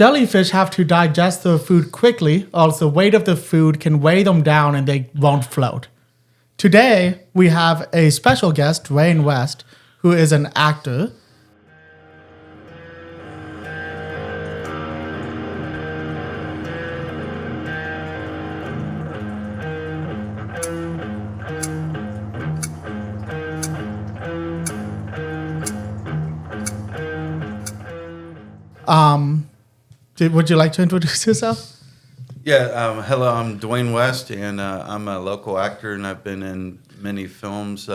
jellyfish have to digest the food quickly. Also, weight of the food can weigh them down and they won't float. Today, we have a special guest, Duane West, who is an actor. Would you like to introduce yourself? Yeah, hello, I'm Duane West, and I'm a local actor, and I've been in many films,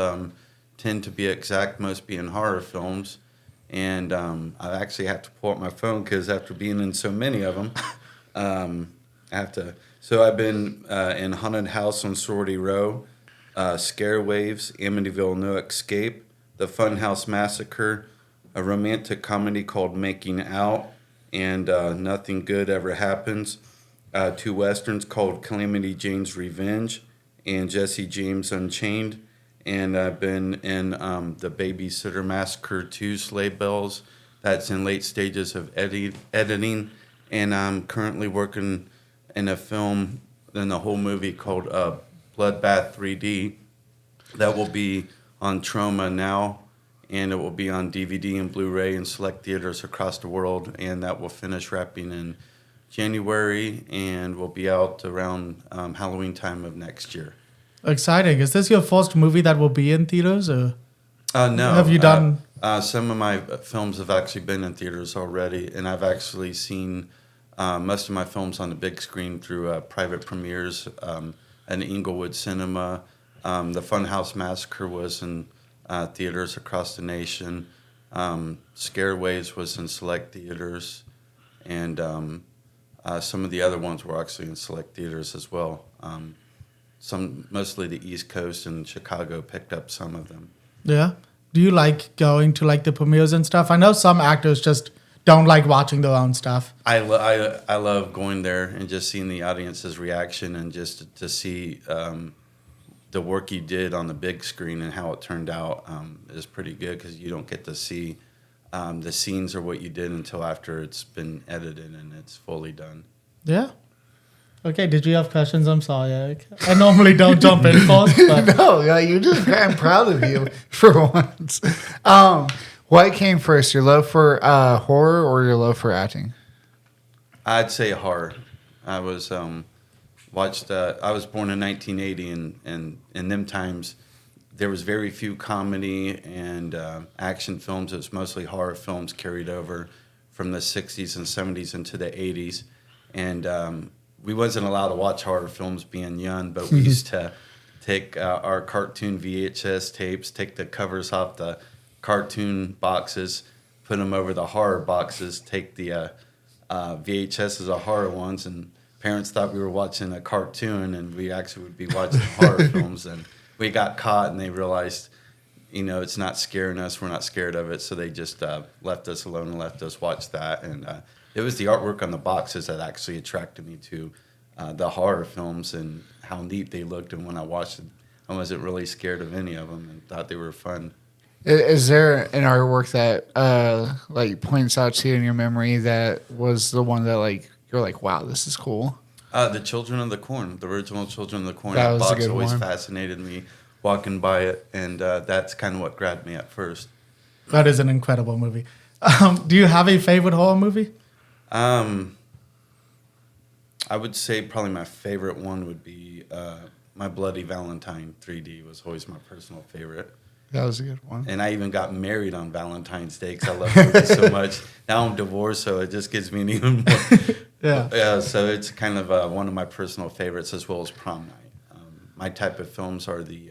tend to be exact, most being horror films, and I actually have to pull up my phone because after being in so many of them, I have to. So I've been in Haunted House on Sorority Row, Scare Waves, Amityville No Escape, The Funhouse Massacre, a romantic comedy called Making Out, and Nothing Good Ever Happens. Two westerns called Calamity Jane's Revenge and Jesse James Unchained. And I've been in The Babysitter Massacre 2, Sleigh Bells. That's in late stages of editing. And I'm currently working in a film, in the whole movie called Bloodbath 3D. That will be on Troma now. And it will be on DVD and Blu-ray in select theaters across the world. And that will finish wrapping in January and will be out around Halloween time of next year. Exciting. Is this your first movie that will be in theaters? Or No. Have you done... some of my films have actually been in theaters already. And I've actually seen most of my films on the big screen through private premieres at Inglewood Cinema. The Funhouse Massacre was in theaters across the nation. Scare Waves was in select theaters, and some of the other ones were actually in select theaters as well. Mostly the East Coast and Chicago picked up some of them. Yeah. Do you like going to like the premieres and stuff? I know some actors just don't like watching their own stuff. I love going there and just seeing the audience's reaction and just to see the work you did on the big screen and how it turned out is pretty good because you don't get to see the scenes or what you did until after it's been edited and it's fully done. Yeah. Okay, did you have questions? I'm sorry, Eric. I normally don't jump in first, but... No, you just, I'm proud of you for once. What came first, your love for horror or your love for acting? I'd say horror. I was... I was born in 1980, and in them times, there was very few comedy and action films. It was mostly horror films carried over from the 60s and 70s into the 80s. And we wasn't allowed to watch horror films being young, but we used to take our cartoon VHS tapes, take the covers off the cartoon boxes, put them over the horror boxes, take the VHSs of horror ones, and parents thought we were watching a cartoon, and we actually would be watching horror films. And we got caught, and they realized, it's not scaring us. We're not scared of it. So they just left us alone and let us watch that. And it was the artwork on the boxes that actually attracted me to the horror films and how neat they looked. And when I watched them, I wasn't really scared of any of them and thought they were fun. Is there an artwork that points out to you in your memory that was the one that you're like, wow, this is cool? The Children of the Corn, the original Children of the Corn. That was box a good always one. Fascinated me walking by it, and that's kind of what grabbed me at first. That is an incredible movie. Do you have a favorite horror movie? I would say probably my favorite one would be My Bloody Valentine 3D was always my personal favorite. That was a good one. And I even got married on Valentine's Day because I love movies so much. Now I'm divorced, so it just gives me an even more. Yeah. So it's kind of one of my personal favorites as well as Prom Night. My type of films are the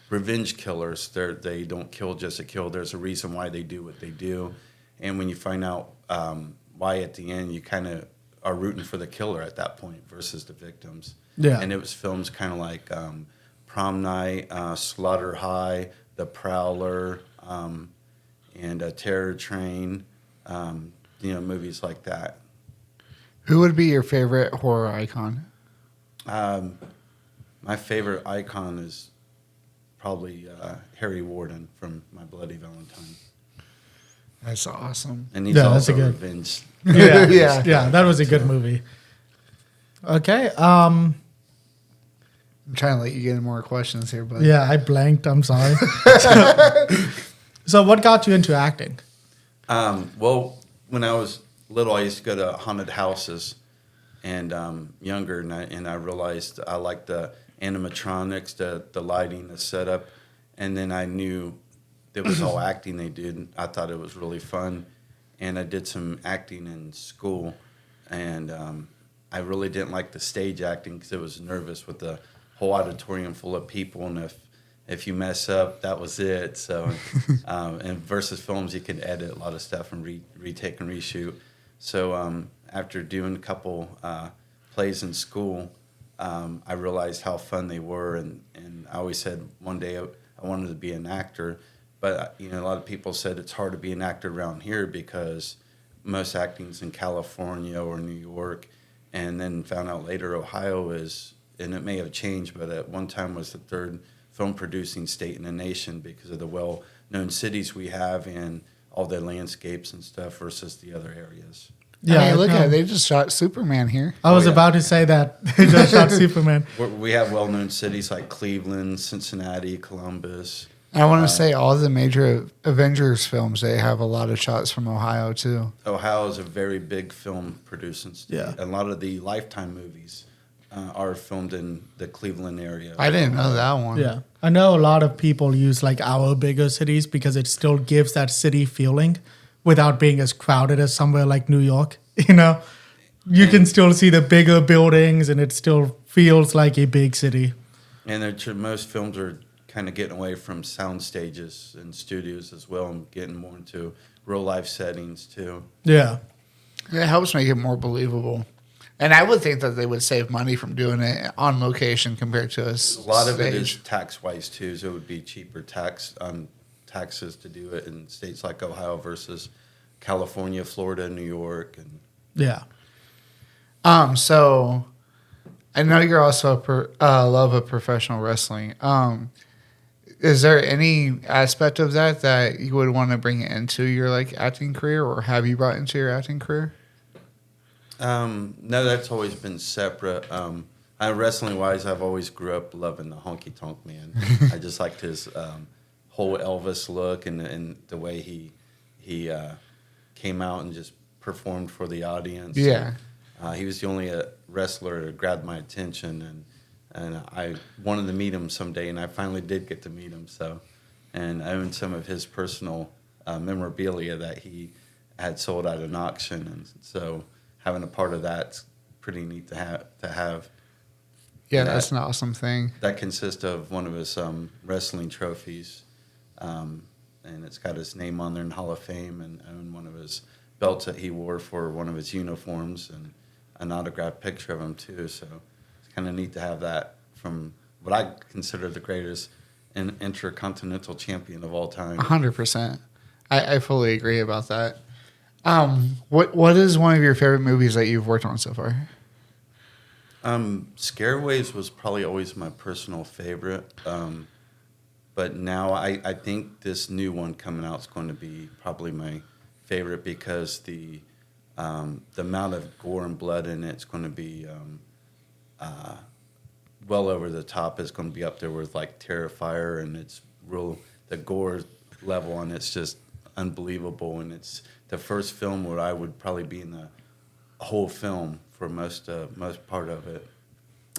revenge killers. They don't kill just to kill. There's a reason why they do what they do. And when you find out why at the end, you kind of are rooting for the killer at that point versus the victims. Yeah. And it was films kind of like Prom Night, Slaughter High, The Prowler, and Terror Train, movies like that. Who would be your favorite horror icon? My favorite icon is probably Harry Warden from My Bloody Valentine. That's awesome. And he's Yeah, that's also a good- revenge Yeah, that was a good movie. Okay. I'm trying to let you get in more questions here, but Yeah, I blanked. I'm sorry. So what got you into acting? Well, when I was little, I used to go to haunted houses, and younger, and I realized I liked the animatronics, the lighting, the setup, and then I knew it was all acting they did. I thought it was really fun, and I did some acting in school, and I really didn't like the stage acting because I was nervous with the whole auditorium full of people, and if you mess up, that was it. So, and versus films, you can edit a lot of stuff and retake and reshoot. So after doing a couple plays in school, I realized how fun they were, and I always said one day I wanted to be an actor. But a lot of people said it's hard to be an actor around here because most acting's in California or New York, and then found out later Ohio is, and it may have changed, but at one time was the third film producing state in the nation because of the well-known cities we have and all the landscapes and stuff versus the other areas. Yeah, I mean, look at it. They just shot Superman here. I was about to say that. They just shot Superman. We have well-known cities like Cleveland, Cincinnati, Columbus. I want to say all the major Avengers films, they have a lot of shots from Ohio, too. Ohio is a very big film producing state. Yeah. A lot of the Lifetime movies are filmed in the Cleveland area. I didn't know that one. Yeah. I know a lot of people use like our bigger cities because it still gives that city feeling without being as crowded as somewhere like New York. You can still see the bigger buildings and it still feels like a big city. And most films are kind of getting away from sound stages and studios as well and getting more into real life settings too. Yeah. It helps make it more believable. And I would think that they would save money from doing it on location compared to A lot of it is stage. tax-wise too, so it would be cheaper taxes to do it in states like Ohio versus California, Florida, New York, and Yeah. So I know you're also love of professional wrestling. Is there any aspect of that you would want to bring into your like acting career, or have you brought into your acting career? No, that's always been separate. Wrestling wise, I've always grew up loving the Honky Tonk Man. I just liked his whole Elvis look and the way he came out and just performed for the audience. Yeah. He was the only wrestler to grab my attention, and I wanted to meet him someday, and I finally did get to meet him. So, and I owned some of his personal memorabilia that he had sold at an auction, and so having a part of that's pretty neat to have. Yeah, that's an awesome thing. That consists of one of his wrestling trophies, and it's got his name on there in Hall of Fame, and I own one of his belts that he wore for one of his uniforms, and an autographed picture of him too. So it's kind of neat to have that from what I consider the greatest intercontinental champion of all time. 100%. I fully agree about that. What is one of your favorite movies that you've worked on so far? Scareways was probably always my personal favorite. But now I think this new one coming out is going to be probably my favorite because the amount of gore and blood in it's going to be well over the top. It's going to be up there with like Terrifier, and it's the gore level on it's just unbelievable, and it's the first film where I would probably be in the whole film for most part of it,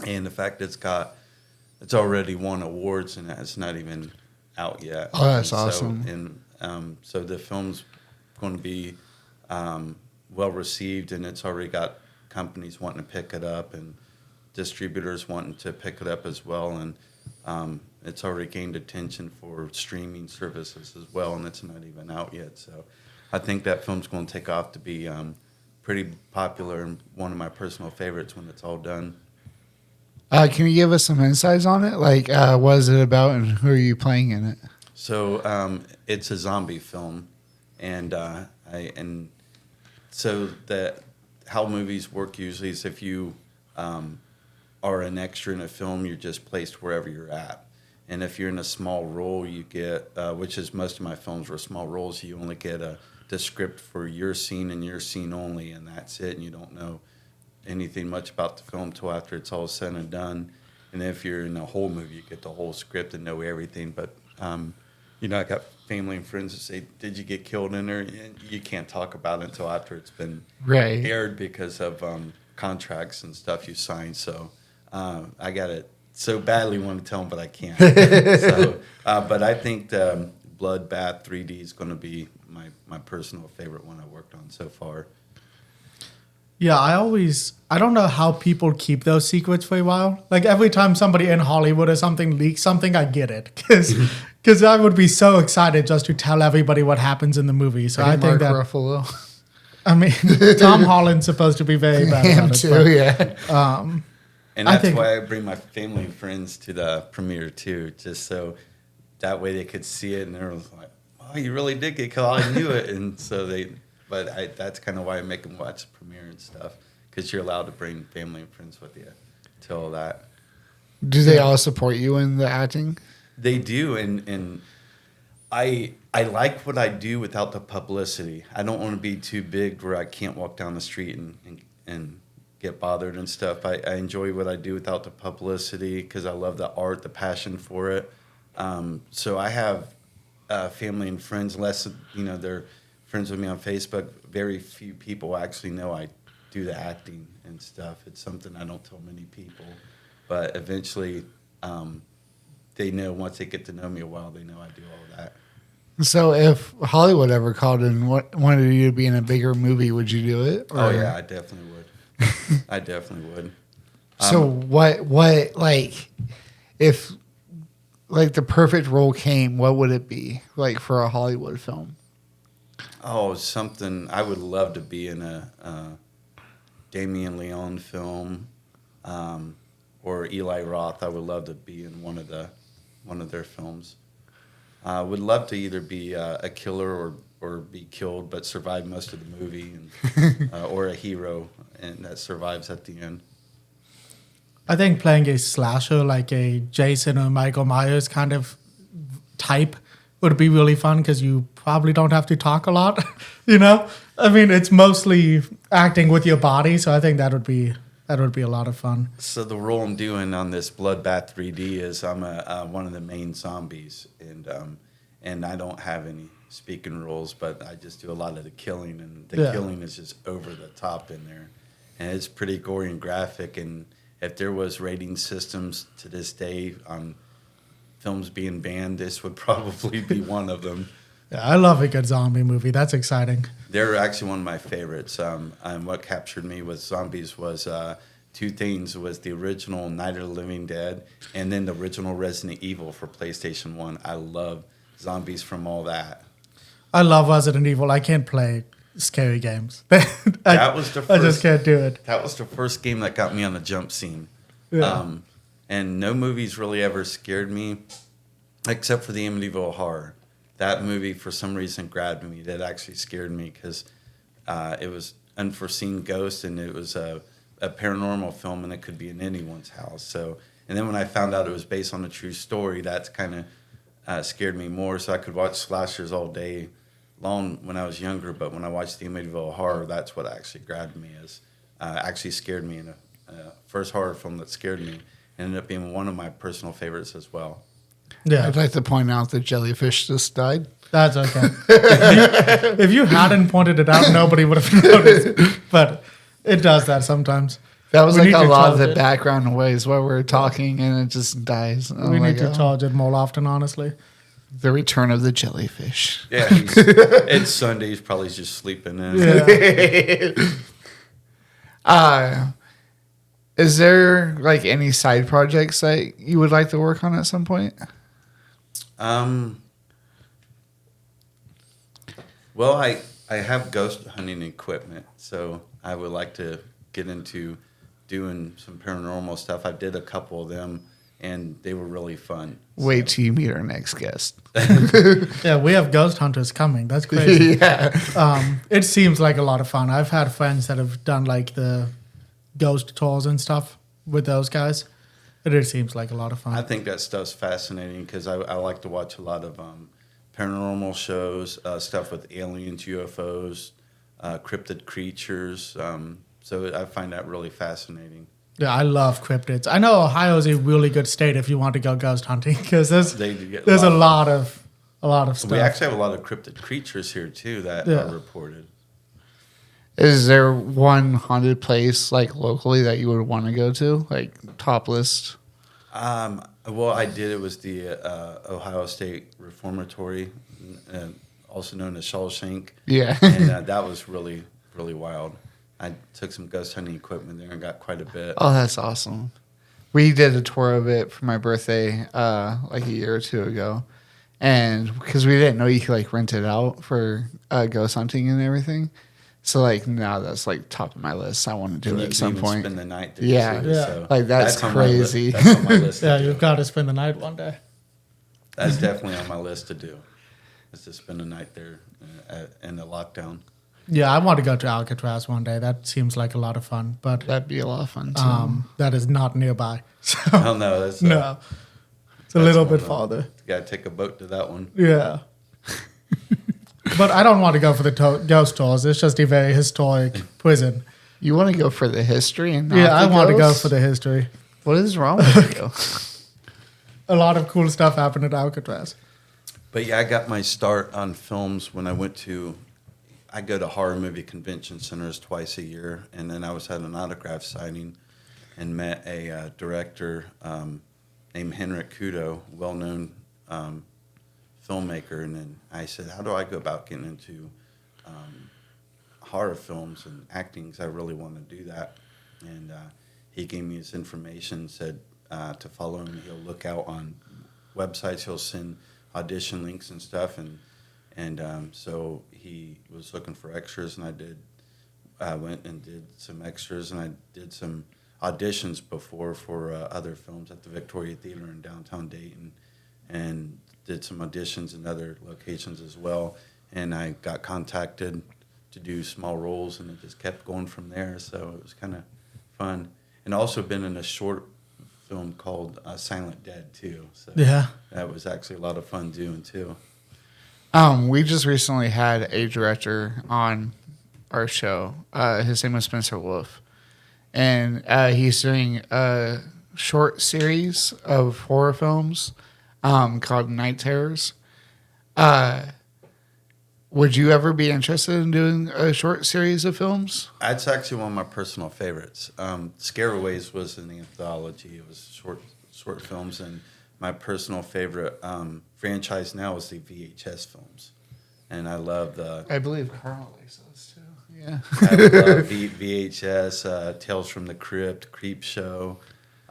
and the fact it's already won awards and it's not even out yet. Oh, that's and awesome! So the film's going to be well received, and it's already got companies wanting to pick it up and distributors wanting to pick it up as well, and it's already gained attention for streaming services as well, and it's not even out yet. So I think that film's going to take off to be pretty popular and one of my personal favorites when it's all done. Can you give us some insights on it? Like, what is it about, and who are you playing in it? So it's a zombie film, and so how movies work usually is if you are an extra in a film, you're just placed wherever you're at. And if you're in a small role, you get, which is most of my films were small roles, you only get a the script for your scene and your scene only, and that's it. And you don't know anything much about the film till after it's all said and done. And if you're in a whole movie, you get the whole script and know everything. But I got family and friends that say, "Did you get killed in there?" And you can't talk about it until after it's been aired because of contracts and stuff you sign. So I got it so badly want to tell them, but I can't. But I think the Bloodbath 3D is going to be my personal favorite one I worked on so far. Yeah, I don't know how people keep those secrets for a while. Like every time somebody in Hollywood or something leaks something, I get it. Because I would be so excited just to tell everybody what happens in the movie. So I think that... Ruffalo. I mean, Tom Holland's supposed to be very bad Him about it. too, But, yeah. And that's why I bring my family and friends to the premiere too, just so that way they could see it and they're like, "Oh, you really did get killed. I knew it." And so that's kind of why I make them watch the premiere and stuff, because you're allowed to bring family and friends with you to all that. Do they all support you in the acting? They do, and I like what I do without the publicity. I don't want to be too big where I can't walk down the street and get bothered and stuff. I enjoy what I do without the publicity because I love the art, the passion for it. So I have family and friends, they're friends with me on Facebook. Very few people actually know I do the acting and stuff. It's something I don't tell many people, but eventually they know. Once they get to know me a while, they know I do all that. So if Hollywood ever called and wanted you to be in a bigger movie, would you do it? Oh yeah, I definitely would. I definitely would. So what like if like the perfect role came, what would it be like for a Hollywood film? Oh, something I would love to be in a Damien Leone film, or Eli Roth. I would love to be in one of their films. I would love to either be a killer or be killed but survive most of the movie, and, or a hero and that survives at the end. I think playing a slasher like a Jason or Michael Myers kind of type would be really fun because you probably don't have to talk a lot, I mean, it's mostly acting with your body, so I think that would be a lot of fun. So the role I'm doing on this Bloodbath 3D is I'm one of the main zombies, and I don't have any speaking roles, but I just do a lot of the killing, and the killing is just over the top in there, and it's pretty gory and graphic. And if there was rating systems to this day on films being banned, this would probably be one of them. Yeah, I love a good zombie movie. That's exciting. They're actually one of my favorites. And what captured me with zombies was two things: was the original Night of the Living Dead, and then the original Resident Evil for PlayStation 1. I love zombies from all that. I love Resident Evil. I can't play scary games. That was the first, I just can't do it. That was the first game that got me on the jump scene. Yeah. And no movies really ever scared me, except for the Amityville Horror. That movie, for some reason, grabbed me. That actually scared me because it was unforeseen ghost, and it was a paranormal film, and it could be in anyone's house. So, and then when I found out it was based on a true story, that's kind of scared me more. So I could watch slashers all day long when I was younger, but when I watched the Amityville Horror, that's what actually grabbed me, actually scared me in a first horror film that scared me, and ended up being one of my personal favorites as well. Yeah, I'd like to point out that Jellyfish just died. That's okay. If you hadn't pointed it out, nobody would have noticed. But it does that sometimes. That was We like need a to lot of charge the it. background noise while we're talking, and it just dies. We need to charge it more often, honestly. The return of the jellyfish. Yeah, it's Sunday. He's probably just sleeping in. Yeah. Is there like any side projects that you would like to work on at some point? Well, I have ghost hunting equipment, so I would like to get into doing some paranormal stuff. I did a couple of them, and they were really fun. Wait till you meet our next guest. Yeah, we have ghost hunters coming. That's crazy. Yeah. It seems like a lot of fun. I've had friends that have done like the ghost tours and stuff with those guys. It seems like a lot of fun. I think that stuff's fascinating because I like to watch a lot of paranormal shows, stuff with aliens, UFOs, cryptid creatures. So I find that really fascinating. Yeah, I love cryptids. I know Ohio is a really good state if you want to go ghost hunting because there's a lot of stuff. We actually have a lot of cryptid creatures here too that are reported. Is there one haunted place like locally that you would want to go to, like top list? Well, I did. It was the Ohio State Reformatory, also known as Shawshank. Yeah, And that was really, really wild. I took some ghost hunting equipment there and got quite a bit. Oh, that's awesome. We did a tour of it for my birthday like a year or two ago. And because we didn't know you could like rent it out for ghost hunting and everything. So like now that's like top of my list. I want to do it at some point. Spend the night there. Yeah. Too, so like that's crazy. That's on my list. Yeah, you've got to spend the night one day. That's definitely on my list to do. Is to spend the night there in the lockdown. Yeah, I want to go to Alcatraz one day. That seems like a lot of fun, but That'd be a lot of fun too. that is not nearby. So Oh no, that's no, it's a little bit farther. You got to take a boat to that one. Yeah. But I don't want to go for the ghost tours. It's just a very historic prison. You want to go for the history and not Yeah, I the want to go ghosts? for the history. What is wrong with you? A lot of cool stuff happened at Alcatraz. But yeah, I got my start on films when I go to horror movie convention centers twice a year, and then I was at an autograph signing and met a director named Henrik Kudo, well-known filmmaker, and then I said, how do I go about getting into horror films and acting, because I really want to do that. And he gave me his information, said to follow him. He'll look out on websites. He'll send audition links and stuff, and so he was looking for extras, and I went and did some extras, and I did some auditions before for other films at the Victoria Theater in downtown Dayton, and did some auditions in other locations as well. And I got contacted to do small roles, and it just kept going from there. So it was kind of fun, and also been in a short film called Silent Dead too. So Yeah. that was actually a lot of fun doing too. We just recently had a director on our show. His name was Spencer Wolf. And he's doing a short series of horror films called Night Terrors. Would you ever be interested in doing a short series of films? That's actually one of my personal favorites. Scareaways was an anthology. It was short films, and my personal favorite franchise now is the VHS films. And I love I believe Carl likes those too. Yeah. I love VHS, Tales from the Crypt, Creep Show.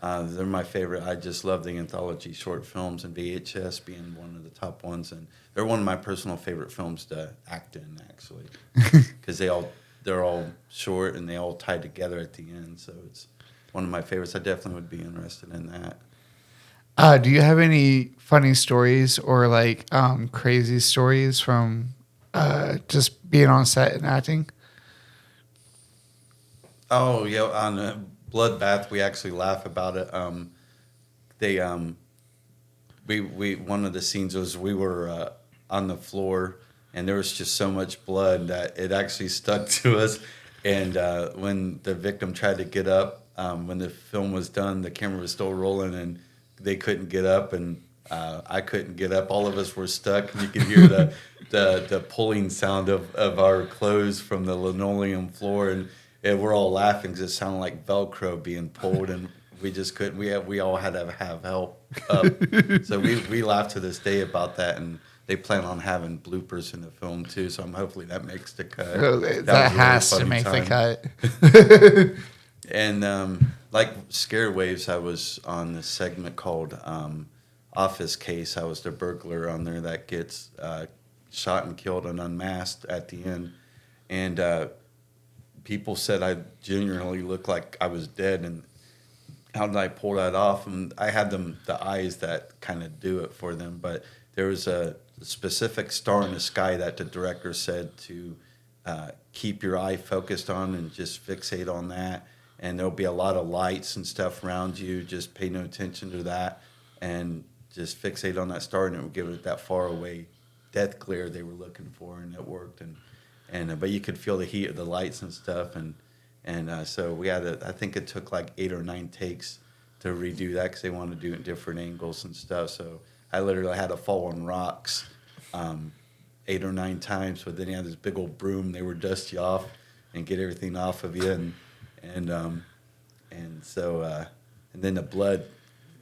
They're my favorite. I just love the anthology short films, and VHS being one of the top ones. And they're one of my personal favorite films to act in, actually, because they're all short and they all tie together at the end. So it's one of my favorites. I definitely would be interested in that. Do you have any funny stories or like crazy stories from just being on set and acting? Oh yeah, on Bloodbath, we actually laugh about it. We one of the scenes was we were on the floor, and there was just so much blood that it actually stuck to us. And when the victim tried to get up, when the film was done, the camera was still rolling, and they couldn't get up, and I couldn't get up. All of us were stuck, and you could hear the pulling sound of our clothes from the linoleum floor, and we're all laughing because it sounded like Velcro being pulled, and we just couldn't. We all had to have help up. So we laugh to this day about that, and they plan on having bloopers in the film too. So hopefully that makes the cut. That has to make the cut. And like Scare Waves, I was on this segment called Office Case. I was the burglar on there that gets shot and killed and unmasked at the end, and people said I genuinely looked like I was dead, and how did I pull that off? And I had the eyes that kind of do it for them, but there was a specific star in the sky that the director said to keep your eye focused on and just fixate on that, and there'll be a lot of lights and stuff around you. Just pay no attention to that, and just fixate on that star, and it will give it that far away death glare they were looking for, and it worked. And but you could feel the heat of the lights and stuff, and so we had I think it took like 8 or 9 takes to redo that because they wanted to do it in different angles and stuff. So I literally had to fall on rocks 8 or 9 times, but then you had this big old broom. They would dust you off and get everything off of you, and so and then the blood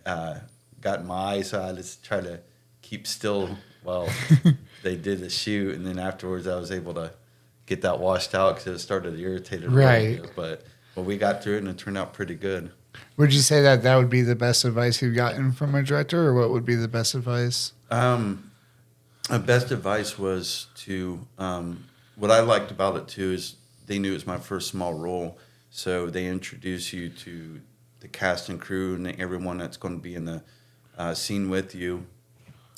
got in my eyes, so I just try to keep still while they did the shoot, and then afterwards I was able to get that washed out because it started to irritate it. Right. But we got through it, and it turned out pretty good. Would you say that would be the best advice you've gotten from a director, or what would be the best advice? Best advice was to what I liked about it too is they knew it was my first small role, so they introduce you to the cast and crew and everyone that's going to be in the scene with you.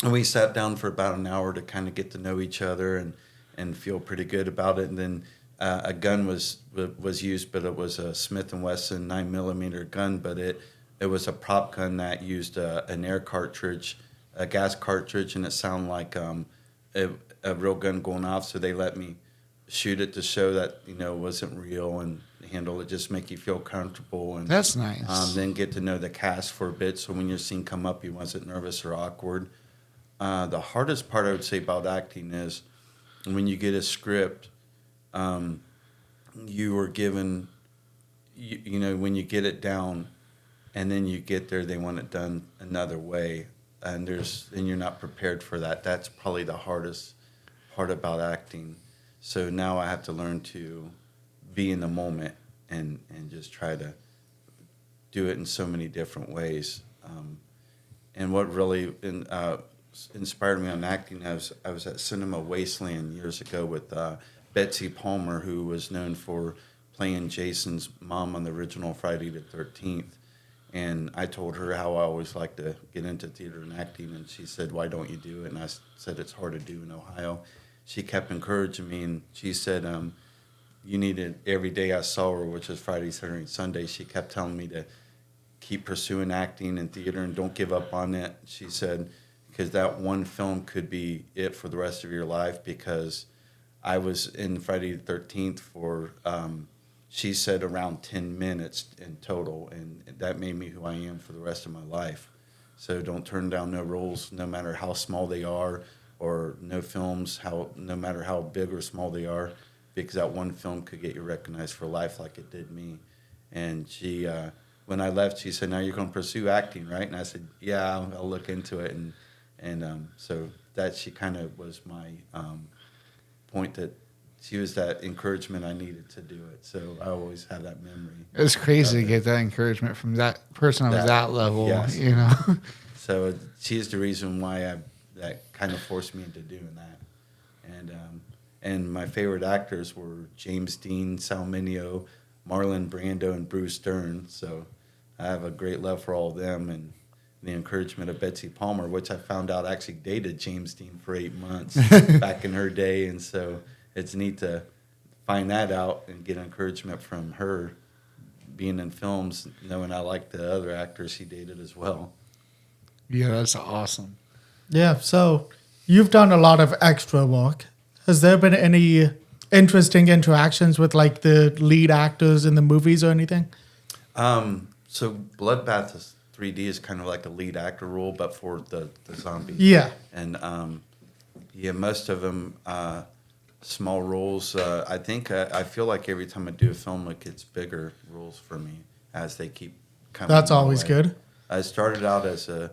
And we sat down for about an hour to kind of get to know each other and feel pretty good about it. And then a gun was used, but it was a Smith & Wesson 9mm gun, but it was a prop gun that used an air cartridge, a gas cartridge, and it sounded like a real gun going off. So they let me shoot it to show that it wasn't real, and handle it, just make you feel comfortable. And that's nice. Then get to know the cast for a bit, so when your scene come up, you wasn't nervous or awkward. The hardest part I would say about acting is when you get a script, you are given, when you get it down, and then you get there, they want it done another way, and you're not prepared for that. That's probably the hardest part about acting. So now I have to learn to be in the moment and just try to do it in so many different ways. And what really inspired me on acting, I was at Cinema Wasteland years ago with Betsy Palmer, who was known for playing Jason's mom on the original Friday the 13th. And I told her how I always liked to get into theater and acting, and she said, "Why don't you do it?" And I said, "It's hard to do in Ohio." She kept encouraging me, and she said, you needed, every day I saw her, which was Friday, Saturday, and Sunday, she kept telling me to keep pursuing acting and theater and don't give up on it. She said, because that one film could be it for the rest of your life, because I was in Friday the 13th for, she said, around 10 minutes in total, and that made me who I am for the rest of my life. So don't turn down no roles, no matter how small they are, or no films, no matter how big or small they are, because that one film could get you recognized for life like it did me. And she, when I left, she said, "Now you're going to pursue acting, right?" And I said, "Yeah, I'll look into it." And so that she kind of was my point, that she was that encouragement I needed to do it. So I always have that memory. It's crazy to get that encouragement from that person of that level, yes. So she's the reason why that kind of forced me into doing that. And my favorite actors were James Dean, Sal Mineo, Marlon Brando, and Bruce Dern. So I have a great love for all of them, and the encouragement of Betsy Palmer, which I found out actually dated James Dean for 8 months back in her day. And so it's neat to find that out and get encouragement from her being in films, knowing I like the other actors she dated as well. Yeah, that's awesome. Yeah, so you've done a lot of extra work. Has there been any interesting interactions with like the lead actors in the movies or anything? So Bloodbath is 3D is kind of like a lead actor role, but for the zombies. Yeah. And most of them small roles. I think I feel like every time I do a film, it gets bigger roles for me as they keep coming. That's always good. I started out as a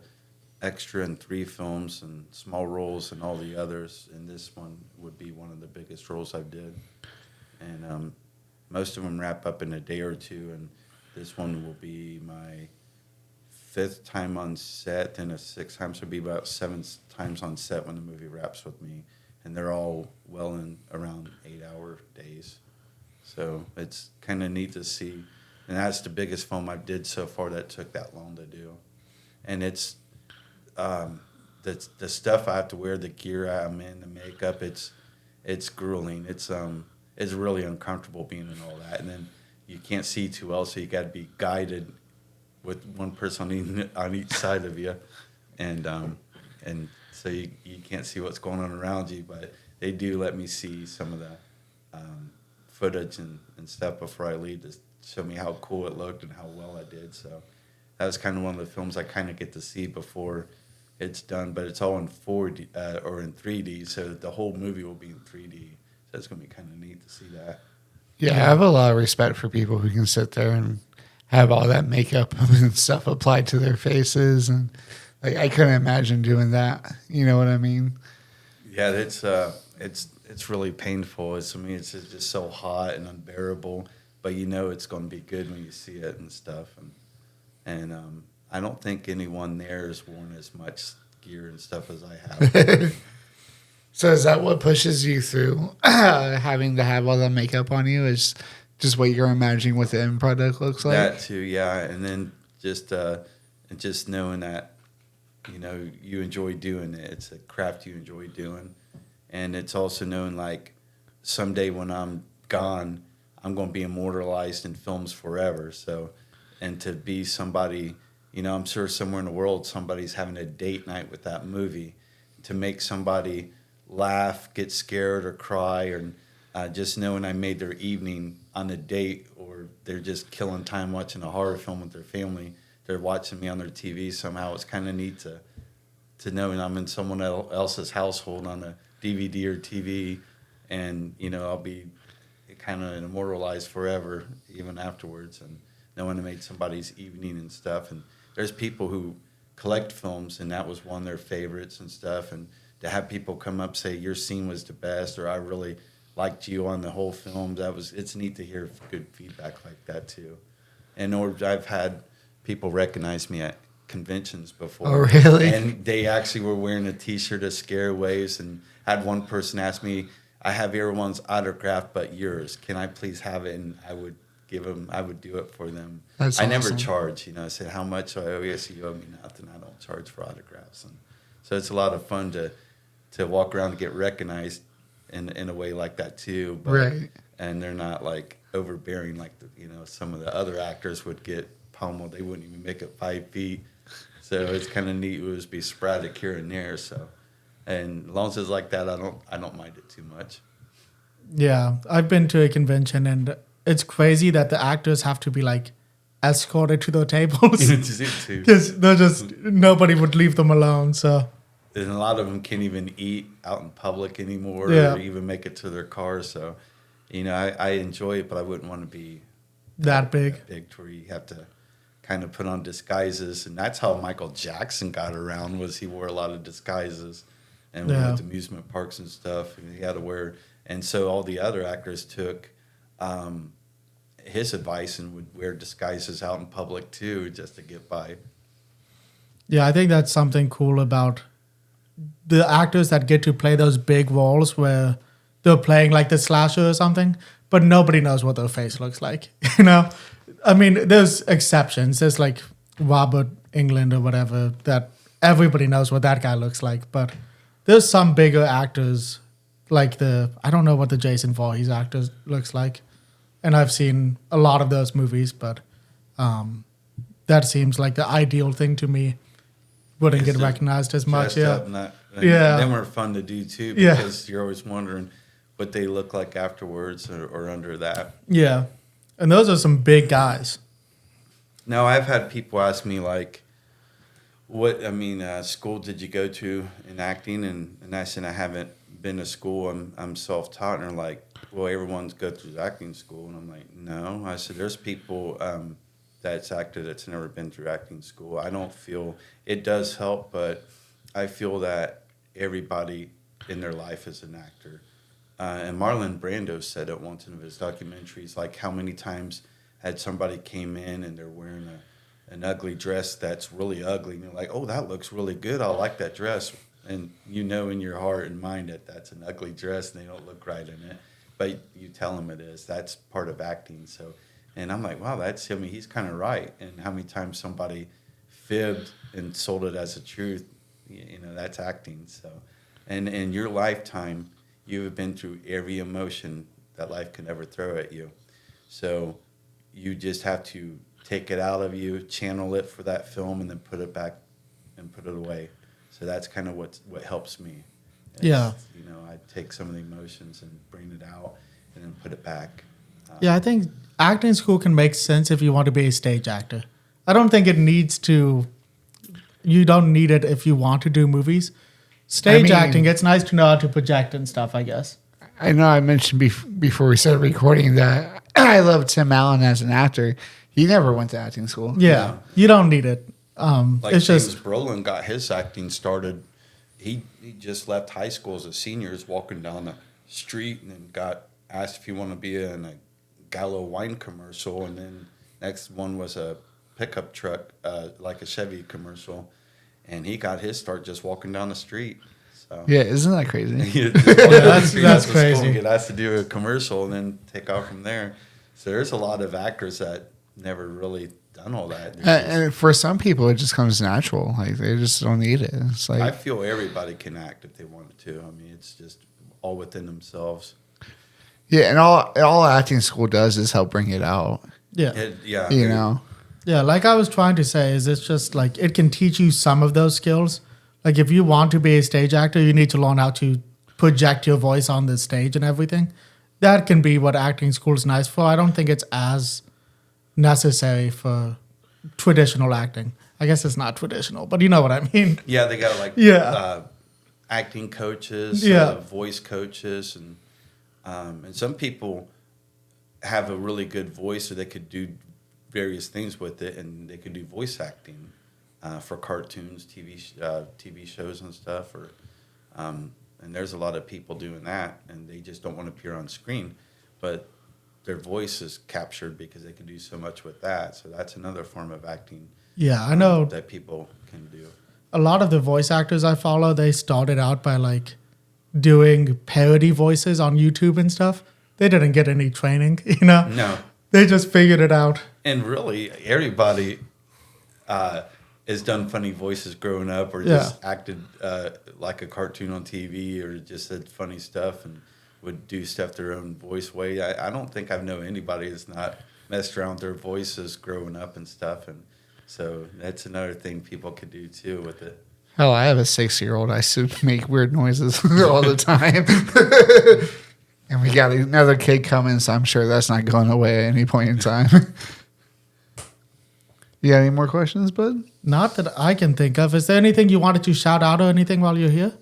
extra in 3 films and small roles in all the others, and this one would be one of the biggest roles I've did. And most of them wrap up in a day or two, and this one will be my 5th time on set, and a 6th time, so it'll be about 7 times on set when the movie wraps with me. And they're all well in around 8-hour days. So it's kind of neat to see. And that's the biggest film I've did so far that took that long to do. And it's the stuff I have to wear, the gear I'm in, the makeup, it's grueling. It's really uncomfortable being in all that. And then you can't see too well, so you got to be guided with one person on each side of you. And so you can't see what's going on around you. But they do let me see some of the footage and stuff before I leave to show me how cool it looked and how well I did. So that was kind of one of the films I kind of get to see before it's done. But it's all in 4D or in 3D, so the whole movie will be in 3D. So it's going to be kind of neat to see that. Yeah, I have a lot of respect for people who can sit there and have all that makeup and stuff applied to their faces, and like I couldn't imagine doing that. You know what I mean? Yeah, it's really painful. It's just so hot and unbearable. But it's going to be good when you see it and stuff. And I don't think anyone there has worn as much gear and stuff as I have. So is that what pushes you through having to have all that makeup on you? Is just what you're imagining what the end product looks like? That too, yeah. And then just knowing that you enjoy doing it. It's a craft you enjoy doing, and it's also knowing like someday when I'm gone, I'm going to be immortalized in films forever. So, and to be somebody, I'm sure somewhere in the world somebody's having a date night with that movie. To make somebody laugh, get scared, or cry, or just knowing I made their evening on a date, or they're just killing time watching a horror film with their family. They're watching me on their TV somehow. It's kind of neat to know I'm in someone else's household on a DVD or TV, and I'll be kind of immortalized forever, even afterwards. And knowing I made somebody's evening and stuff. And there's people who collect films, and that was one of their favorites and stuff. And to have people come up say your scene was the best, or I really liked you on the whole film, it's neat to hear good feedback like that too. And or I've had people recognize me at conventions before. Oh, really? And they actually were wearing a T-shirt of Scare Waves, and had one person ask me, I have everyone's autograph but yours. Can I please have it? And I would do it for them. That's I never awesome. charge. I said, how much? I owe you? You owe me nothing. I don't charge for autographs. And so it's a lot of fun to walk around and get recognized in a way like that too. But, right. And they're not like overbearing like some of the other actors would get pummeled. They wouldn't even make it 5 feet. So it's kind of neat. It would just be sporadic here and there. So, and as long as it's like that, I don't mind it too much. Yeah, I've been to a convention, and it's crazy that the actors have to be like escorted to their tables because they're just nobody would leave them alone. So, and a lot of them can't even eat out in public anymore, or even make it to their cars. So, I enjoy it, but I wouldn't want to be that big to where you have to kind of put on disguises. And that's how Michael Jackson got around, was he wore a lot of disguises, and we went to amusement parks and stuff, and he had to wear. And so all the other actors took his advice and would wear disguises out in public too, just to get by. Yeah, I think that's something cool about the actors that get to play those big roles where they're playing like the slasher or something, but nobody knows what their face looks like. I mean, there's exceptions. There's like Robert England or whatever that everybody knows what that guy looks like, but there's some bigger actors like I don't know what the Jason Voorhees actor looks like, and I've seen a lot of those movies, but that seems like the ideal thing to me. Wouldn't get recognized as much. Yeah, Them are fun to do too, because you're always wondering what they look like afterwards or under that. Yeah, and those are some big guys. No, I've had people ask me like, what school did you go to in acting? And I said, I haven't been to school. I'm self-taught. And they're like, well, everyone's go through acting school. And I'm like, no. I said, there's people that's acted that's never been through acting school. I don't feel it does help, but I feel that everybody in their life is an actor. And Marlon Brando said it once in one of his documentaries, like how many times had somebody came in and they're wearing an ugly dress that's really ugly, and you're like, oh, that looks really good. I like that dress. And in your heart and mind that that's an ugly dress and they don't look right in it. But you tell them it is. That's part of acting. So, and I'm like, wow, he's kind of right. And how many times somebody fibbed and sold it as a truth, that's acting. So, and in your lifetime, you have been through every emotion that life can ever throw at you. So you just have to take it out of you, channel it for that film, and then put it back and put it away. So that's kind of what helps me. Yeah. I take some of the emotions and bring it out and then put it back. Yeah, I think acting school can make sense if you want to be a stage actor. I don't think it needs to. You don't need it if you want to do movies. Stage acting, it's nice to know how to project and stuff, I guess. I know I mentioned before we started recording that I love Tim Allen as an actor. He never went to acting school. Yeah, you don't need it. Like It's James just Brolin got his acting started. He just left high school as a senior, is walking down the street and then got asked if he wanted to be in a Gallo wine commercial, and then next one was a pickup truck, like a Chevy commercial, and he got his start just walking down the street. So Yeah, isn't that crazy? that's crazy. Get asked to do a commercial and then take off from there. So there's a lot of actors that never really done all that. And for some people, it just comes natural. Like they just don't need it. It's like I feel everybody can act if they wanted to. I mean, it's just all within themselves. yeah, and all acting school does is help bring it out. yeah. Yeah. You know, Yeah, like I was trying to say, is it's just like it can teach you some of those skills. Like if you want to be a stage actor, you need to learn how to project your voice on the stage and everything. That can be what acting school is nice for. I don't think it's as necessary for traditional acting. I guess it's not traditional, but you know what I mean. Yeah, they got like acting coaches, voice coaches, and some people have a really good voice, so they could do various things with it, and they could do voice acting for cartoons, TV shows, and stuff. Or and there's a lot of people doing that, and they just don't want to appear on screen, but their voice is captured because they can do so much with that. So that's another form of acting. Yeah, I know that people can do. A lot of the voice actors I follow, they started out by like doing parody voices on YouTube and stuff. They didn't get any training, No. They just figured it out. And really, everybody has done funny voices growing up, or just acted like a cartoon on TV, or just said funny stuff and would do stuff their own voice way. I don't think I know anybody that's not messed around with their voices growing up and stuff. And so that's another thing people could do too with it. hell, I have a 6-year-old. I still make weird noises all the time. And we got another kid coming, so I'm sure that's not going away at any point in time. You got any more questions, bud? Not that I can think of. Is there anything you wanted to shout out or anything while you're here?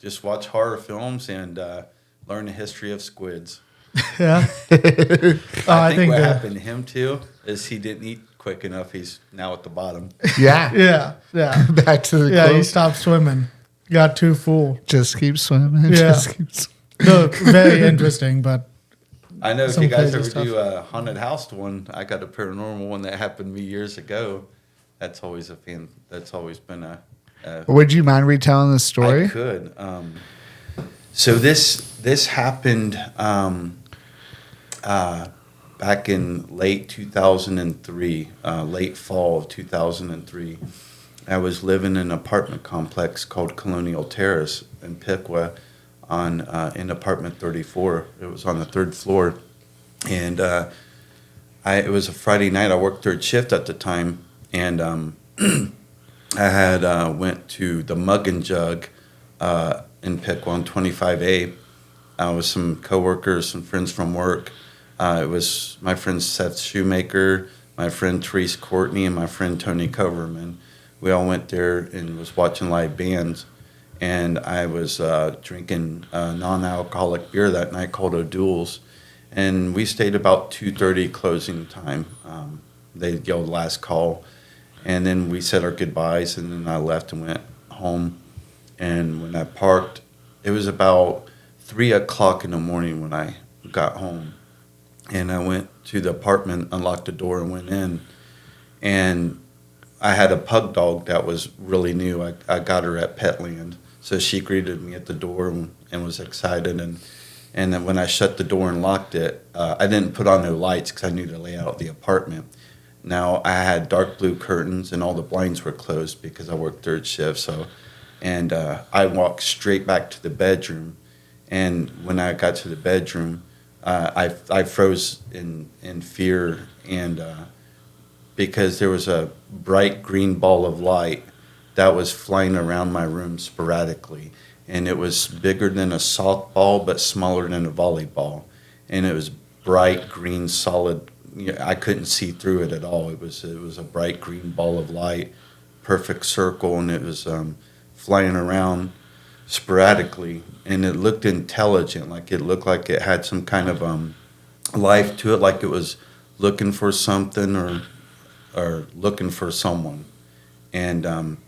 Just watch horror films and learn the history of squids. Yeah. I think what happened to him too is he didn't eat quick enough. He's now at the bottom. Yeah. Yeah. Back to the Yeah, quote. he stopped swimming. Got too full. Just keep swimming. Yeah. Just keep swimming. No, very interesting, but I know if Some you guys crazy ever stuff. do a haunted house one, I got a paranormal one that happened to me years ago. That's always That's always been a. Would you mind retelling the story? I could. So this happened back in late 2003, late fall of 2003. I was living in an apartment complex called Colonial Terrace in Piqua in apartment 34. It was on the 3rd floor. And it was a Friday night. I worked 3rd shift at the time. And I had went to the Mug and Jug in Piqua on 25A with some coworkers, some friends from work. It was my friend Seth Shoemaker, my friend Therese Courtney, and my friend Tony Coverman. We all went there and was watching live bands. And I was drinking non-alcoholic beer that night called O'Doul's. And we stayed about 2:30 closing time. They yelled last call. And then we said our goodbyes, and then I left and went home. And when I parked, it was about 3 o'clock in the morning when I got home. And I went to the apartment, unlocked the door, and went in. And I had a pug dog that was really new. I got her at Petland. So she greeted me at the door and was excited. And then when I shut the door and locked it, I didn't put on no lights because I knew the layout of the apartment. Now, I had dark blue curtains, and all the blinds were closed because I worked 3rd shift. And I walked straight back to the bedroom. And when I got to the bedroom, I froze in fear, and because there was a bright green ball of light that was flying around my room sporadically. And it was bigger than a softball, but smaller than a volleyball. And it was bright green, solid. I couldn't see through it at all. It was a bright green ball of light, perfect circle, and it was flying around sporadically. And it looked intelligent, like it looked like it had some kind of life to it, like it was looking for something or looking for someone. And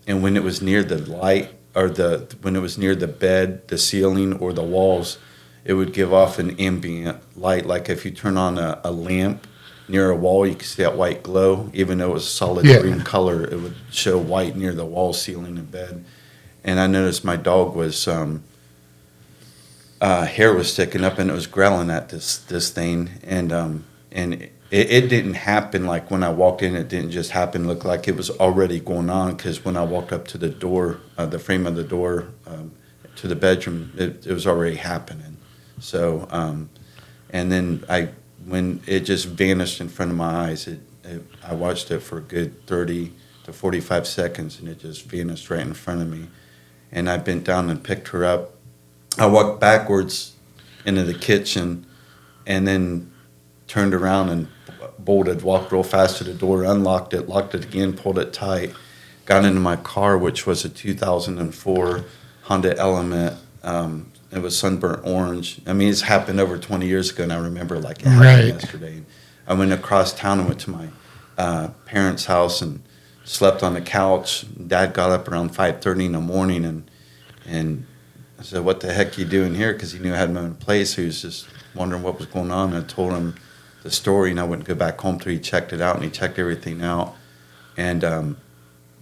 when it was near the light, or when it was near the bed, the ceiling, or the walls, it would give off an ambient light. Like if you turn on a lamp near a wall, you could see that white glow. Even though it was a solid green color, it would show white near the wall, ceiling, and bed. And I noticed my dog was hair was sticking up, and it was growling at this thing. And it didn't happen like when I walked in. It didn't just happen. It looked like it was already going on, because when I walked up to the door, the frame of the door to the bedroom, it was already happening. So, and then when it just vanished in front of my eyes, I watched it for a good 30 to 45 seconds, and it just vanished right in front of me. And I bent down and picked her up. I walked backwards into the kitchen, and then turned around and bolted, walked real fast to the door, unlocked it, locked it again, pulled it tight, got into my car, which was a 2004 Honda Element. It was sunburnt orange. I mean, it's happened over 20 years ago, and I remember like it happened yesterday. I went across town and went to my parents' house and slept on the couch. Dad got up around 5:30 in the morning, and I said, "What the heck are you doing here?" Because he knew I had my own place. He was just wondering what was going on. And I told him the story, and I wouldn't go back home till he checked it out, and he checked everything out, and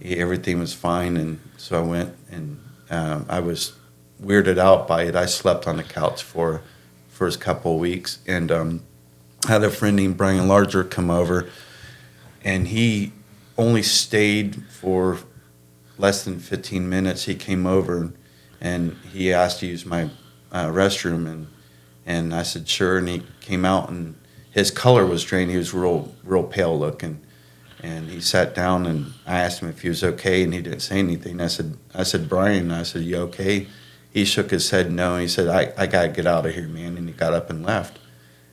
everything was fine. And so I went, and I was weirded out by it. I slept on the couch for first couple of weeks, and had a friend named Brian Larger come over, and he only stayed for less than 15 minutes. He came over, and he asked to use my restroom, and I said sure, and he came out, and his color was drained. He was real pale looking, and he sat down, and I asked him if he was okay, and he didn't say anything. I said Brian, I said, "You okay?" He shook his head no, and he said, I gotta get out of here, man, and he got up and left.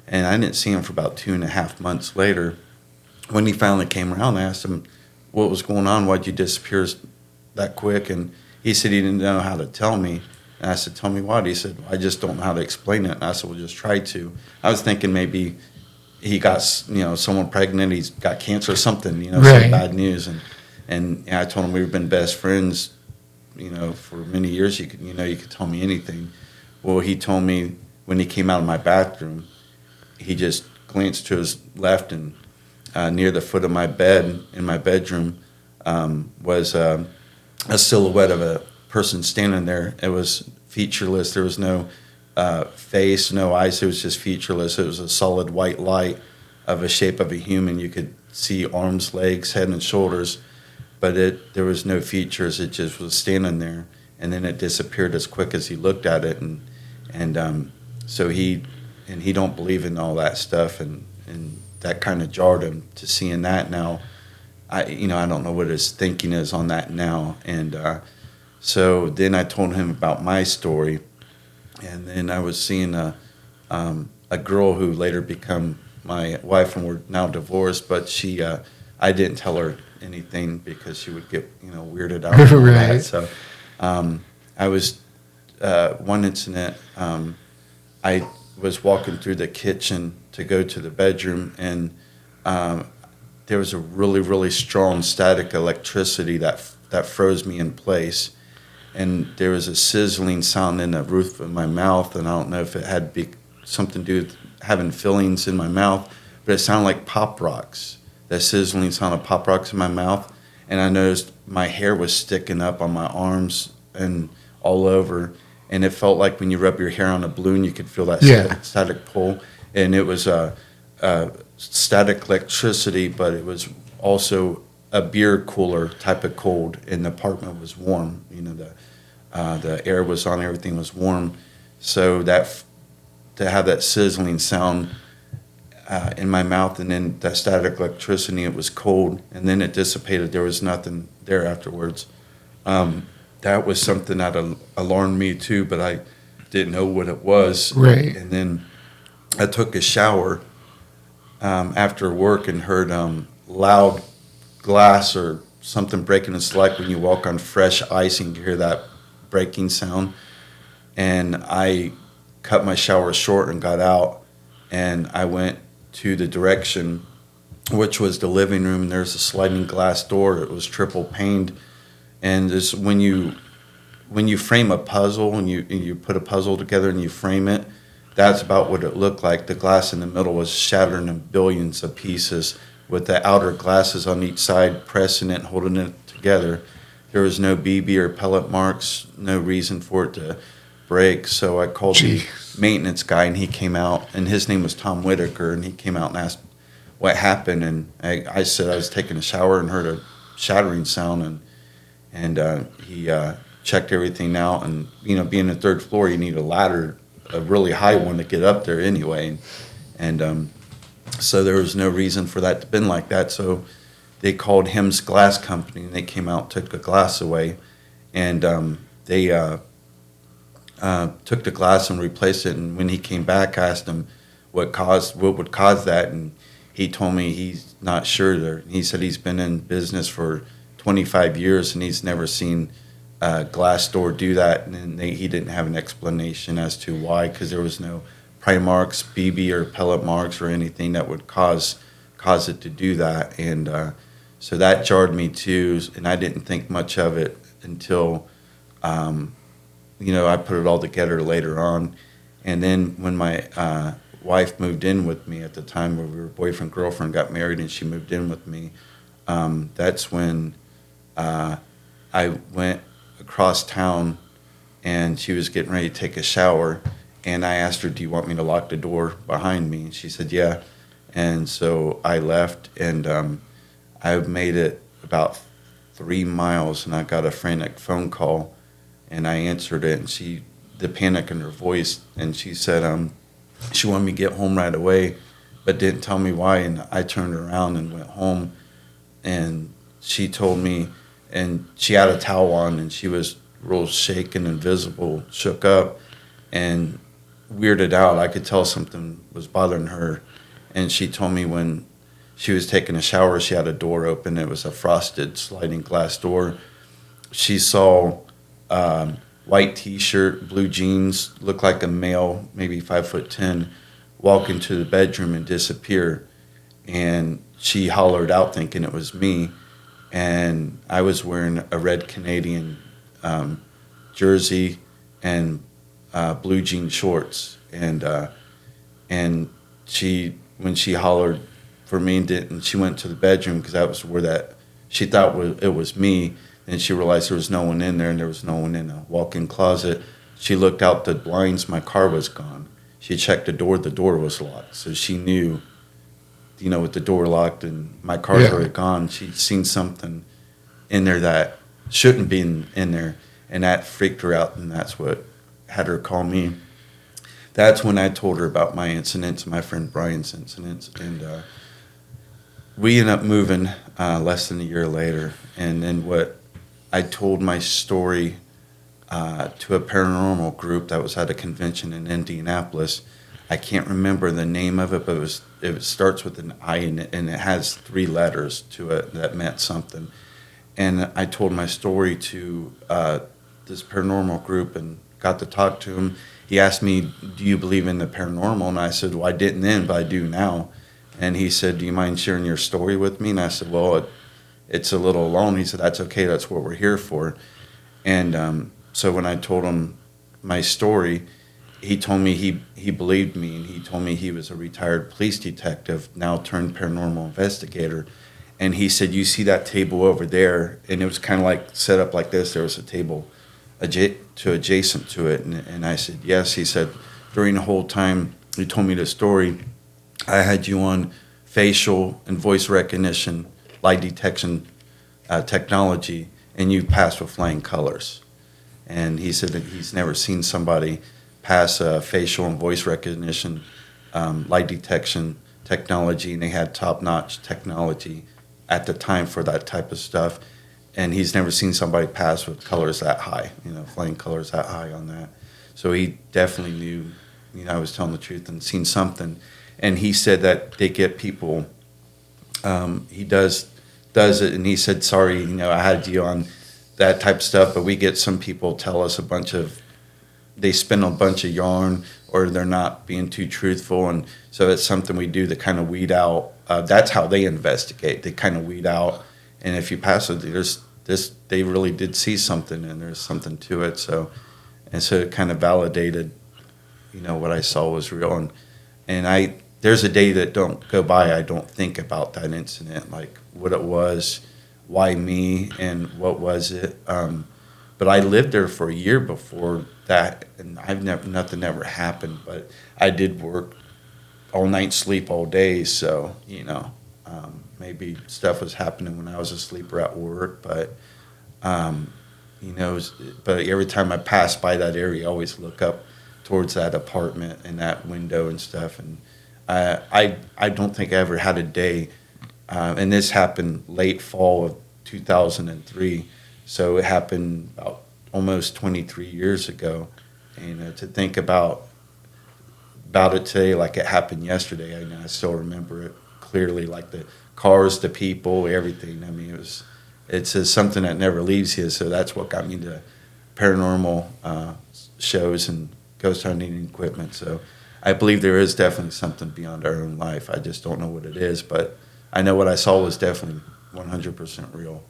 And I didn't see him for about 2.5 months later. When he finally came around, I asked him what was going on, why'd you disappear that quick? And he said he didn't know how to tell me. And I said, tell me what? He said, I just don't know how to explain it. And I said, well, just try to. I was thinking maybe he got, someone pregnant, he's got cancer or something, some bad news. And I told him we've been best friends, for many years. You could tell me anything. Well, he told me when he came out of my bathroom, he just glanced to his left, and near the foot of my bed in my bedroom was a silhouette of a person standing there. It was featureless. There was no face, no eyes. It was just featureless. It was a solid white light of a shape of a human. You could see arms, legs, head, and shoulders, but there was no features. It just was standing there, and then it disappeared as quick as he looked at it. And so he don't believe in all that stuff, and that kind of jarred him to seeing that now. I don't know what his thinking is on that now. And so then I told him about my story, and then I was seeing a girl who later became my wife, and we're now divorced. But I didn't tell her anything because she would get weirded out. Right. So I was one incident. I was walking through the kitchen to go to the bedroom, and there was a really, really strong static electricity that froze me in place. And there was a sizzling sound in the roof of my mouth, and I don't know if it had something to do with having fillings in my mouth, but it sounded like Pop Rocks. That sizzling sound of Pop Rocks in my mouth. And I noticed my hair was sticking up on my arms and all over. And it felt like when you rub your hair on a balloon, you could feel that static pull. And it was static electricity, but it was also a beer cooler type of cold, and the apartment was warm. The air was on, everything was warm. So that to have that sizzling sound in my mouth, and then that static electricity, it was cold, and then it dissipated. There was nothing there afterwards. That was something that alarmed me too, but I didn't know what it was. Right. And then I took a shower after work and heard loud glass or something breaking. It's like when you walk on fresh ice and you hear that breaking sound. And I cut my shower short and got out, and I went to the direction, which was the living room. And there's a sliding glass door. It was triple paned. And this, when you frame a puzzle and you put a puzzle together and you frame it, that's about what it looked like. The glass in the middle was shattered in billions of pieces, with the outer glasses on each side pressing it, holding it together. There was no BB or pellet marks, no reason for it to break. So I called the maintenance guy, and he came out, and his name was Tom Whitaker, and he came out and asked what happened. And I said I was taking a shower and heard a shattering sound, and he checked everything out. And being the third floor, you need a ladder, a really high one, to get up there anyway. And so there was no reason for that to have been like that. So they called Him's Glass Company, and they came out, took the glass away, and they took the glass and replaced it. And when he came back, I asked him what would cause that, and he told me he's not sure. He said he's been in business for 25 years and he's never seen a glass door do that, and he didn't have an explanation as to why, because there was no pry marks, BB or pellet marks or anything that would cause it to do that. And so that jarred me too, and I didn't think much of it until I put it all together later on. And then when my wife moved in with me at the time, where we were boyfriend, girlfriend, got married, and she moved in with me, that's when I went across town, and she was getting ready to take a shower, and I asked her, do you want me to lock the door behind me? And she said, yeah. And so I left, and I made it about 3 miles, and I got a frantic phone call, and I answered it, and the panic in her voice, and she said she wanted me to get home right away, but didn't tell me why. And I turned around and went home, and she told me, and she had a towel on, and she was real shaken and visible, shook up, and weirded out. I could tell something was bothering her. And she told me when she was taking a shower, she had a door open. It was a frosted sliding glass door. She saw white T-shirt, blue jeans, looked like a male, maybe 5'10", walk into the bedroom and disappear. And she hollered out thinking it was me. And I was wearing a red Canadian jersey and blue jean shorts. And she, when she hollered for me, and she went to the bedroom, because that was where she thought it was me. And she realized there was no one in there, and there was no one in a walk-in closet. She looked out the blinds. My car was gone. She checked the door was locked. So she knew, with the door locked and my car's already gone, she'd seen something in there that shouldn't be in there. And that freaked her out, and that's what had her call me. That's when I told her about my incidents, my friend Brian's incidents. And we ended up moving less than a year later. And then I told my story to a paranormal group that was at a convention in Indianapolis. I can't remember the name of it, but it starts with an I, and it has 3 letters to it that meant something. And I told my story to this paranormal group and got to talk to him. He asked me, do you believe in the paranormal? And I said, well, I didn't then, but I do now. And he said, do you mind sharing your story with me? And I said, well, it's a little long. He said, that's okay. That's what we're here for. And so when I told him my story, he told me he believed me, and he told me he was a retired police detective, now turned paranormal investigator. And he said, you see that table over there? And it was kind of like set up like this. There was a table adjacent to it. And I said, yes. He said, during the whole time he told me the story, I had you on facial and voice recognition, lie detection technology, and you passed with flying colors. And he said that he's never seen somebody pass facial and voice recognition, lie detection technology, and they had top-notch technology at the time for that type of stuff. and he's never seen somebody pass with colors that high, flame colors that high on that. So he definitely knew, I was telling the truth and seen something. And he said that they get people, he does it, and he said, sorry, I had you on that type of stuff, but we get some people tell us they spin a bunch of yarn, or they're not being too truthful, and so it's something we do to kind of weed out. That's how they investigate. They kind of weed out, and if you pass it, they really did see something, and there's something to it. So it kind of validated, what I saw was real, and there's a day that don't go by I don't think about that incident, like what it was, why me, and what was it. But I lived there for a year before that, and nothing ever happened. But I did work all night, sleep all day, so maybe stuff was happening when I was asleep or at work. But but every time I pass by that area, I always look up towards that apartment and that window and stuff. And I don't think I ever had a day, and this happened late fall of 2003. So it happened about almost 23 years ago, and to think about it today like it happened yesterday, I still remember it clearly, like the cars, the people, everything. I mean, it's something that never leaves you. So that's what got me to paranormal shows and ghost hunting equipment. So I believe there is definitely something beyond our own life. I just don't know what it is, but I know what I saw was definitely 100% real.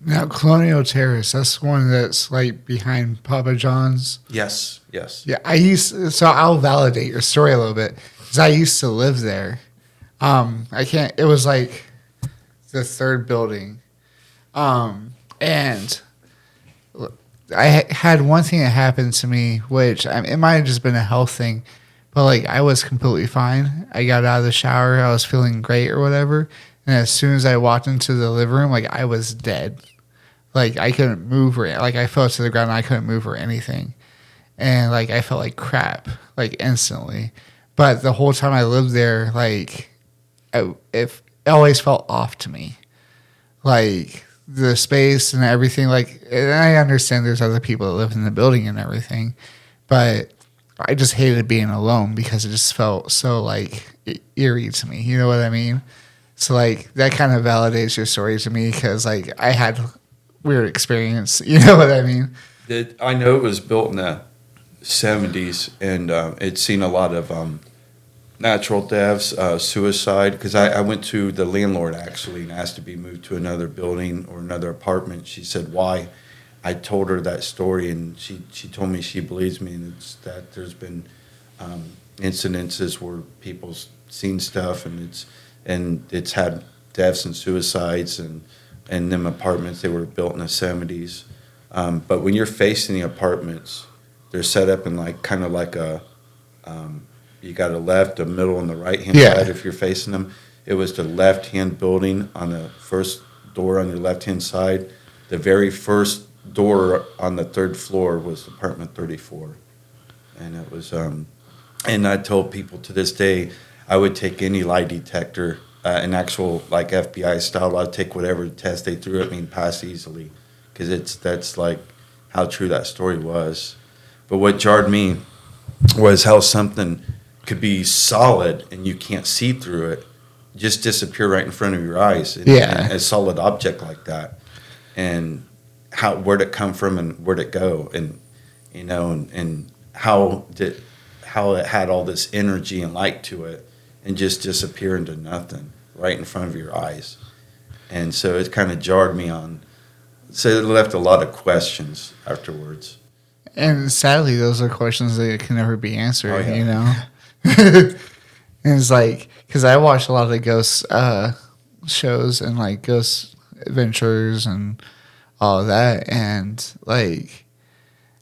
Now, Colonial Terrace, that's one that's like behind Papa John's. Yes. Yeah, so I'll validate your story a little bit, because I used to live there. It was like the third building. And I had one thing that happened to me, which it might have just been a health thing, but like I was completely fine. I got out of the shower, I was feeling great or whatever. And as soon as I walked into the living room, like I was dead. Like I couldn't move, like I fell to the ground and I couldn't move or anything. And like I felt like crap, like instantly. But the whole time I lived there, like it always felt off to me. Like the space and everything, like, and I understand there's other people that live in the building and everything, but I just hated being alone because it just felt so like eerie to me. You know what I mean? So like that kind of validates your story to me, because like I had weird experience. You know what I mean? I know it was built in the 70s, and it's seen a lot of natural deaths, suicide, because I went to the landlord actually and asked to be moved to another building or another apartment. She said, why? I told her that story, and she told me she believes me, and it's that there's been incidences where people's seen stuff, and it's had deaths and suicides, and them apartments, they were built in the 70s. But when you're facing the apartments, they're set up in like kind of like a you got a left, a middle, and the right-hand side if you're facing them. It was the left-hand building on the first door on your left-hand side. The very first door on the third floor was apartment 34. And it was, and I told people to this day, I would take any lie detector, an actual like FBI style. I'd take whatever test they threw at me and pass easily, because that's like how true that story was. But what jarred me was how something could be solid and you can't see through it, just disappear right in front of your eyes. And a solid object like that, and where'd it come from and where'd it go, and and how it had all this energy and light to it, and just disappear into nothing right in front of your eyes. And so it kind of jarred me on. So it left a lot of questions afterwards. And sadly, those are questions that can never be answered, Oh, yeah. you know? And it's like, because I watch a lot of ghost shows and like ghost adventures and all of that. And like,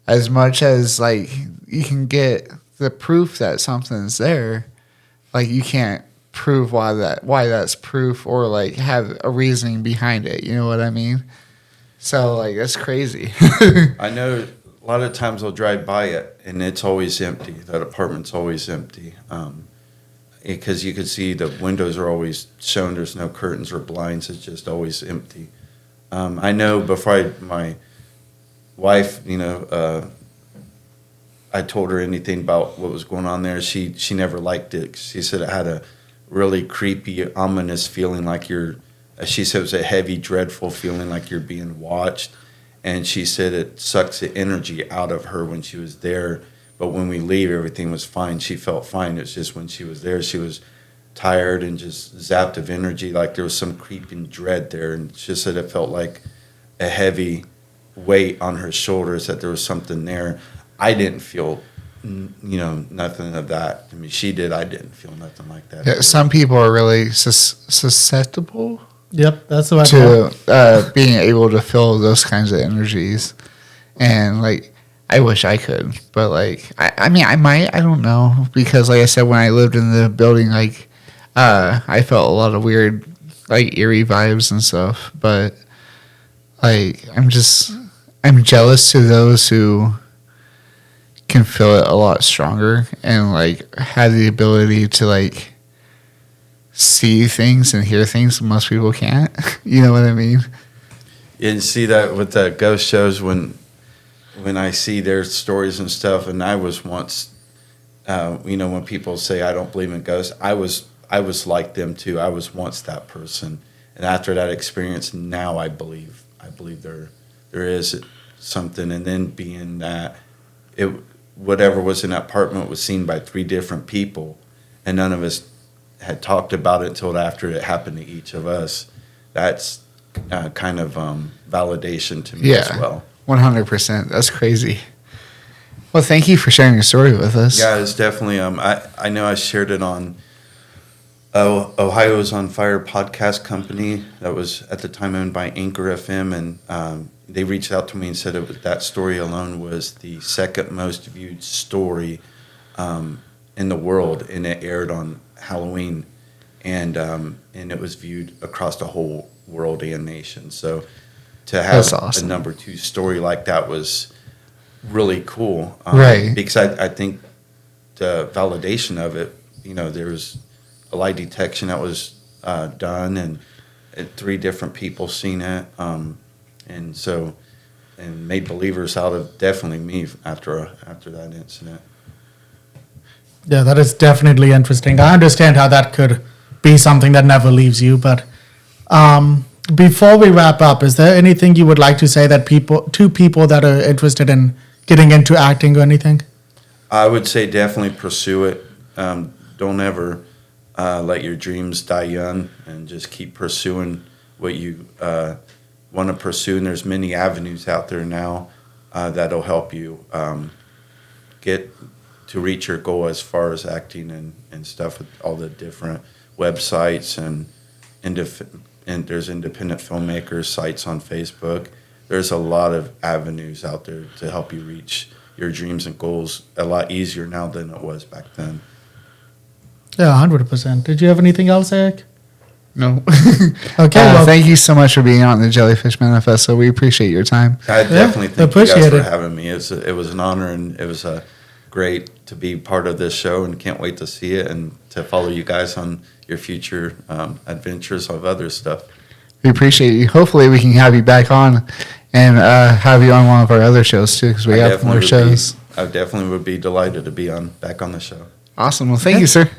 as much as like you can get the proof that something's there, like you can't prove why that's proof, or like have a reasoning behind it. You know what I mean? So like that's crazy. I know a lot of times I'll drive by it and it's always empty. That apartment's always empty, because you can see the windows are always shown. There's no curtains or blinds. It's just always empty. I know before my wife, I told her anything about what was going on there. She never liked it. She said it had a really creepy, ominous feeling like she said it was a heavy, dreadful feeling like you're being watched. And she said it sucks the energy out of her when she was there. But when we leave, everything was fine. She felt fine. It's just when she was there, she was tired and just zapped of energy, like there was some creeping dread there. And she said it felt like a heavy weight on her shoulders, that there was something there. I didn't feel, nothing of that. I mean, she did. I didn't feel nothing like that. Yeah, some people are really susceptible Yep, that's what to being able to feel those kinds of energies. And, like, I wish I could. But, like, I mean, I might. I don't know. Because, like I said, when I lived in the building, like, I felt a lot of weird, like, eerie vibes and stuff. But, like, I'm jealous to those who can feel it a lot stronger and, like, have the ability to, like, see things and hear things most people can't. You know what I mean? And see that with the ghost shows when I see their stories and stuff, and I was once, when people say I don't believe in ghosts, I was like them too. I was once that person, and after that experience, now I believe there is something. And then being that whatever was in that apartment was seen by 3 different people, and none of us had talked about it until after it happened to each of us. That's kind of validation to me as well. 100%. That's crazy. Well, thank you for sharing your story with us. Yeah, it's definitely. I know I shared it on Ohio's on Fire podcast company that was at the time owned by Anchor FM, and they reached out to me and said that story alone was the second most viewed story in the world, and it aired on Halloween, and it was viewed across the whole world and nation. So to have awesome. a number 2 story like that was really cool, right? Because I think the validation of it, there was a lie detection that was done, and 3 different people seen it, and made believers out of definitely me after that incident. Yeah, that is definitely interesting. I understand how that could be something that never leaves you. But before we wrap up, is there anything you would like to say that to people that are interested in getting into acting or anything? I would say definitely pursue it. Don't ever let your dreams die young, and just keep pursuing what you want to pursue. And there's many avenues out there now that'll help you get to reach your goal as far as acting and stuff, with all the different websites and there's independent filmmakers sites on Facebook. There's a lot of avenues out there to help you reach your dreams and goals a lot easier now than it was back then. Yeah, 100%. Did you have anything else, Eric? No. Okay. Well, thank you so much for being on the Jellyfish Manifesto. We appreciate your time. I definitely thank you guys appreciate for it. having me. It was an honor, and it was great to be part of this show, and can't wait to see it and to follow you guys on your future adventures of other stuff. We appreciate you. Hopefully we can have you back on and have you on one of our other shows too, because we have more shows. I definitely would be delighted to be back on the show. Awesome. Well, thank you, sir.